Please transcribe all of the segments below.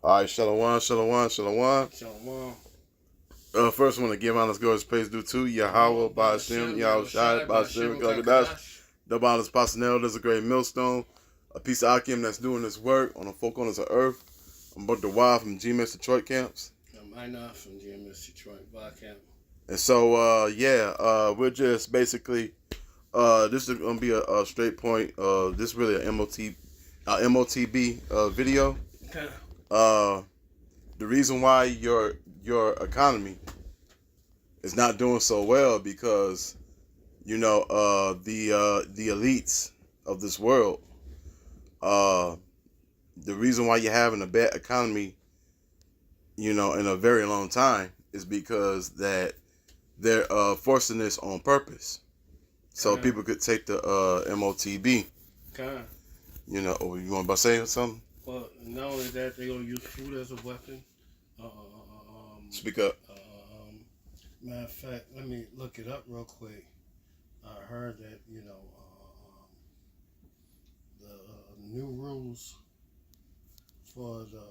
All right, shalom, shalom, shalom. Shalom. First, I want to give honest glory, praise due to Yahweh, Ba'ashem, Yahweh Shai, Ba'ashem, Galagadash. The bondless personnel, there's a great millstone, a piece of Akim that's doing this work on the four corners of earth. I'm about to wild from GMS Detroit camps. I'm Ina from GMS Detroit Bar Camp. And so, we're just basically, this is going to be a straight point. This is really an M.O.T.B video. Okay. The reason why your economy is not doing so well because the elites of this world, the reason why you're having a bad economy in a very long time is because that they're forcing this on purpose so people could take the M.O.T.B. Okay. You want to say something? Well, not only that, they're gonna use food as a weapon. Speak up. Matter of fact, let me look it up real quick. I heard that the new rules for the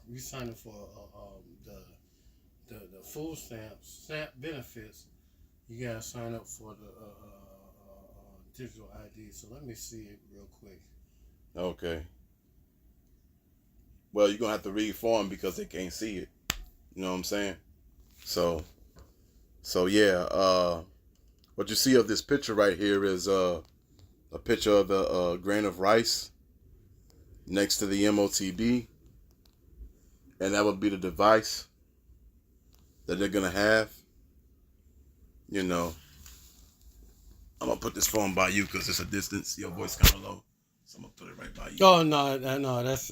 re-signing for the food stamps, SNAP benefits. You gotta sign up for the digital ID. So let me see it real quick. Okay. Well, you're gonna have to read for them because they can't see it. You know what I'm saying? So yeah. What you see of this picture right here is a picture of the grain of rice next to the M.O.T.B, and that would be the device that they're gonna have. I'm gonna put this phone by you because it's a distance. Your voice kind of low, so I'm gonna put it right by you. Oh no, that's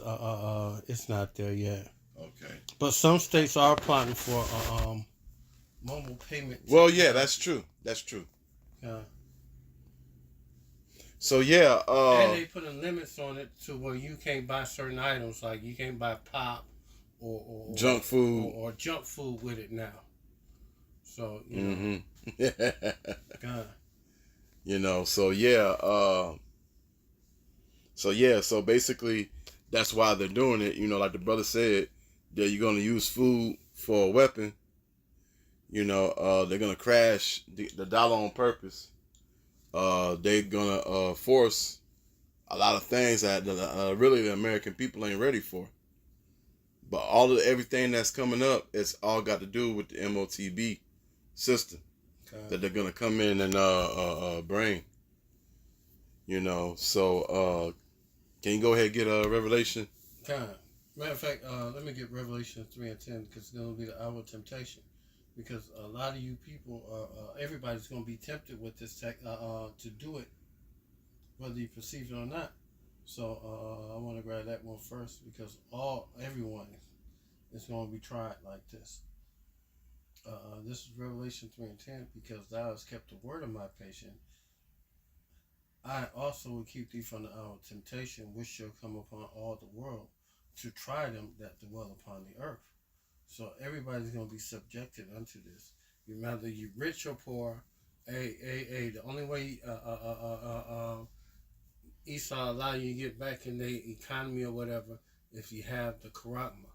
it's not there yet. Okay. But some states are applying for mobile payment. Well, yeah, that's true. That's true. Yeah. So yeah, and they putting limits on it to where you can't buy certain items, like you can't buy pop or junk food or junk food with it now. So you know. God. So basically that's why they're doing it. Like the brother said, that you're gonna use food for a weapon. They're gonna crash the dollar on purpose. They're gonna force a lot of things that really the American people ain't ready for. But everything that's coming up, it's all got to do with the M.O.T.B system that they're gonna come in and bring. So can you go ahead and get a Revelation? Matter of fact, let me get Revelation 3 and 10 because it's gonna be the hour of temptation. Because a lot of you people, everybody's gonna be tempted with this tech to do it, whether you perceive it or not. So I want to grab that one first because everyone is going to be tried like this. This is Revelation 3 and 10. Because thou hast kept the word of my patience, I also will keep thee from the hour of temptation, which shall come upon all the world, to try them that dwell upon the earth. So everybody's going to be subjected unto this. Whether you rich or poor, the only way Esau allow you to get back in the economy or whatever if you have the charagma,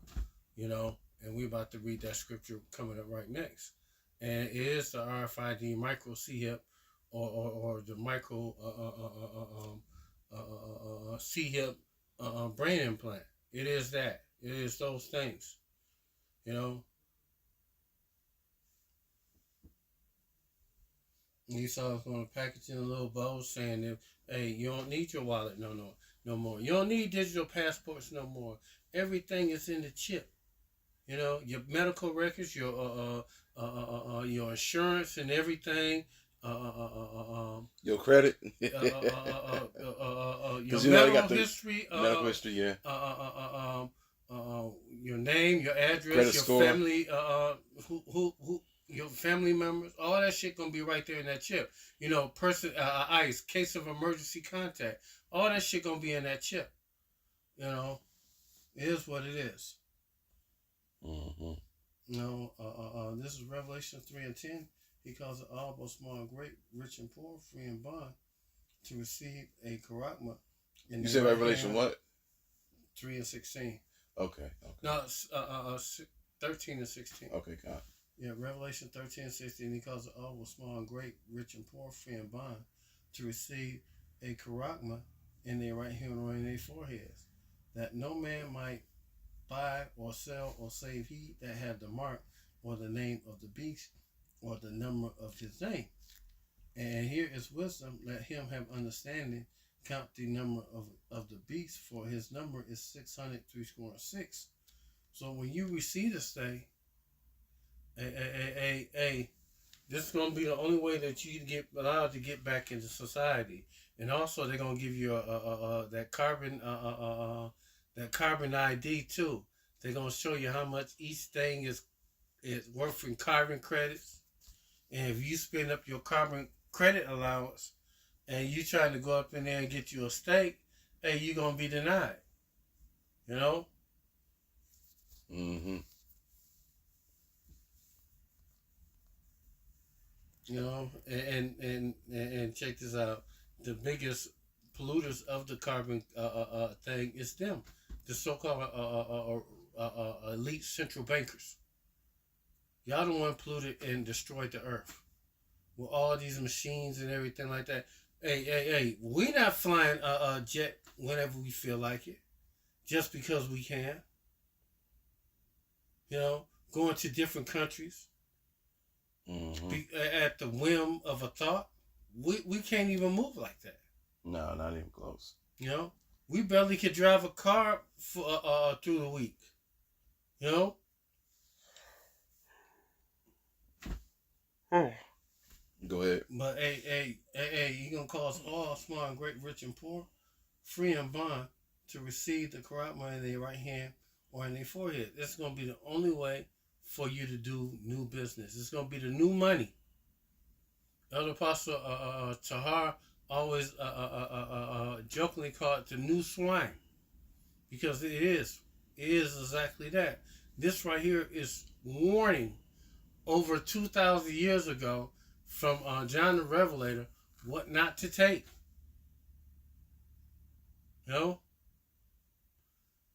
and we're about to read that scripture coming up right next. And it is the RFID micro C-hip or the micro C-hip brain implant. It is that. It is those things, Esau's going to package in a little bow saying, hey, you don't need your wallet no more. You don't need digital passports no more. Everything is in the chip. Your medical records, your insurance and everything. Your credit. Your medical history. Medical history, yeah. Your name, your address, credit your score. family, who your family members, all that shit gonna be right there in that chip. Person, ICE, case of emergency contact, all that shit gonna be in that chip. It is what it is. Mm-hmm. This is Revelation 3 and 10. He calls it all, both small and great, rich and poor, free and bond, to receive a charagma. You said Revelation what? 3 and 16. Okay. Okay. No, it's 13 and 16. Okay. God. Yeah, Revelation 13 and 16. He calls it all was small and great, rich and poor, free and bond, to receive a charagma in their right hand or in their foreheads, that no man might buy or sell or save he that had the mark or the name of the beast or the number of his name. And here is wisdom. Let him have understanding. Count the number of the beast, for his number is 600 3 score and 6. So when you receive this thing, this is gonna be the only way that you get allowed to get back into society. And also, they're gonna give you that carbon ID too. They're gonna show you how much each thing is worth in carbon credits. And if you spend up your carbon credit allowance and you trying to go up in there and get you a steak, hey, you're gonna be denied. You know? Mm-hmm. You know, and check this out. The biggest polluters of the carbon thing is them, the so-called elite central bankers. Y'all the one polluted and destroyed the earth with all these machines and everything like that. Hey, we not flying a jet whenever we feel like it, just because we can. You know, going to different countries at the whim of a thought. We can't even move like that. No, not even close. You know, we barely could drive a car for through the week. You know. Go ahead. But you gonna call us all small and great, rich and poor, free and bond, to receive the charagma in their right hand or in their forehead. This is gonna be the only way for you to do new business. It's gonna be the new money. Elder Apostle Tahar always jokingly called it the new swine, because it is. It is exactly that. This right here is warning over 2,000 years ago from John the Revelator what not to take. You know?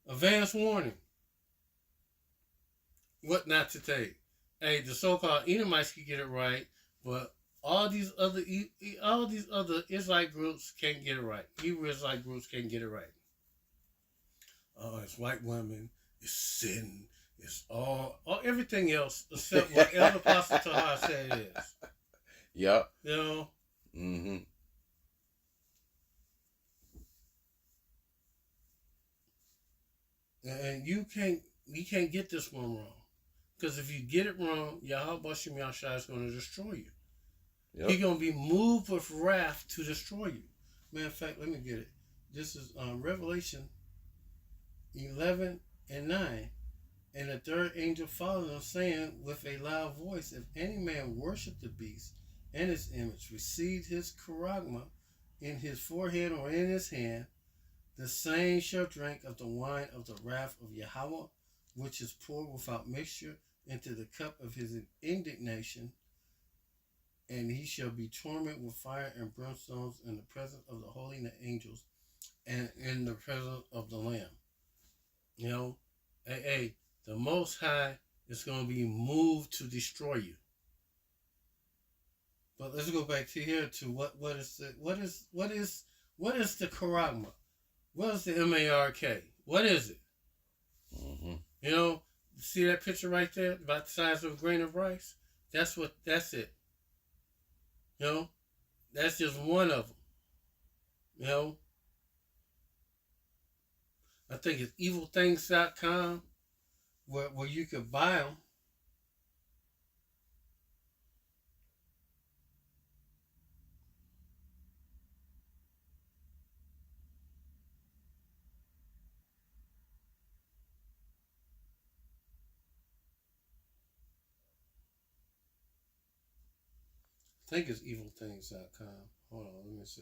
Advance warning. What not to take. Hey, the so-called Edomites can get it right, but all these other Israelite groups can't get it right. Hebrew Israelite groups can't get it right. It's white women, it's sin, it's all everything else except what Elder Apostle Tahar said it is. Yep. You know? Mm-hmm. And you can't get this one wrong. Because if you get it wrong, Yahweh Shem Yahshua is going to destroy you. Yep. He's going to be moved with wrath to destroy you. Matter of fact, let me get it. This is Revelation 11 and 9. And the third angel followed them, saying with a loud voice, if any man worship the beast and his image, receive his charagma in his forehead or in his hand, the same shall drink of the wine of the wrath of Yahweh, which is poured without mixture into the cup of his indignation, and he shall be tormented with fire and brimstones in the presence of the holy angels and in the presence of the Lamb. You know, the Most High is going to be moved to destroy you. But let's go back to here to what is the charagma? What is the M.A.R.K.? What is it? Mm-hmm. You know, see that picture right there about the size of a grain of rice? That's it. You know, that's just one of them. You know, I think it's evilthings.com where you could buy them. I think it's evilthings.com. Hold on, let me see.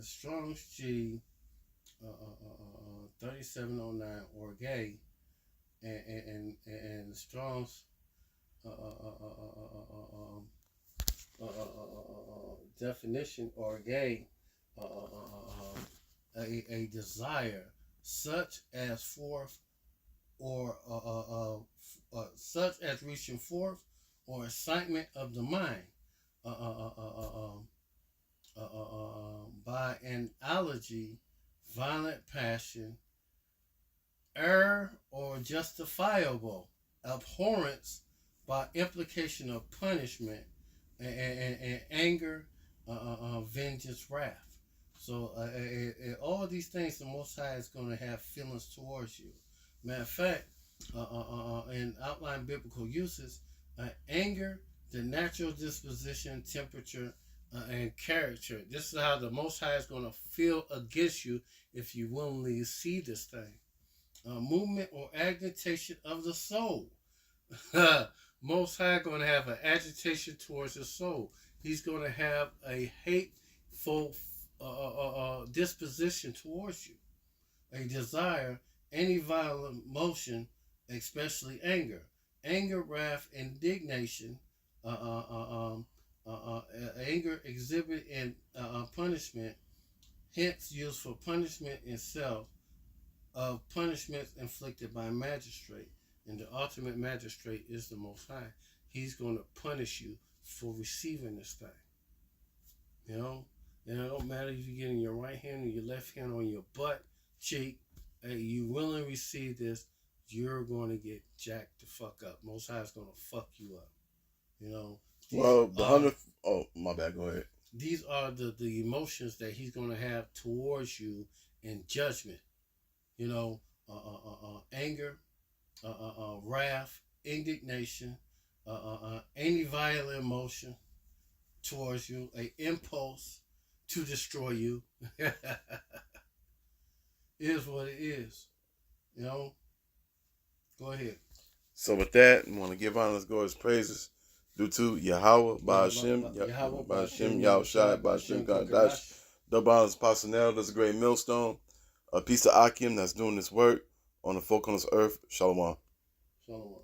the Strong's G 3709 or gay, and the Strong's definition or gay, a desire such as forth or such as reaching forth or excitement of the mind by analogy, violent passion, error or justifiable abhorrence by implication of punishment and anger, vengeance, wrath. So all of these things, the Most High is going to have feelings towards you. Matter of fact, in outline biblical uses, anger, the natural disposition, temperature, and character. This is how the Most High is going to feel against you if you willingly see this thing. Movement or agitation of the soul. Most High going to have an agitation towards the soul. He's going to have a hateful disposition towards you, a desire, any violent motion, especially anger, wrath, indignation, anger exhibit in punishment, hence used for punishment itself, of punishments inflicted by magistrate, and the ultimate magistrate is the Most High. He's going to punish you for receiving this thing. You know, and it don't matter if you get in your right hand or your left hand on your butt cheek. Hey, you willingly receive this, you're going to get jacked the fuck up. Most High is going to fuck you up. You know. Well, the 100. Oh, my bad. Go ahead. These are the emotions that he's going to have towards you in judgment. You know, anger, wrath, indignation, any violent emotion towards you, an impulse to destroy you. Is what it is. You know? Go ahead. So with that, I want to give honors, glorious praises due to Yahweh, Ba'ashem, Ba'ashem, Yahushai, Ba'ashem, Gadash. Double honors, Pastor that's a great millstone. A piece of Akim that's doing this work on the folk on this earth. Shalom. Shalom.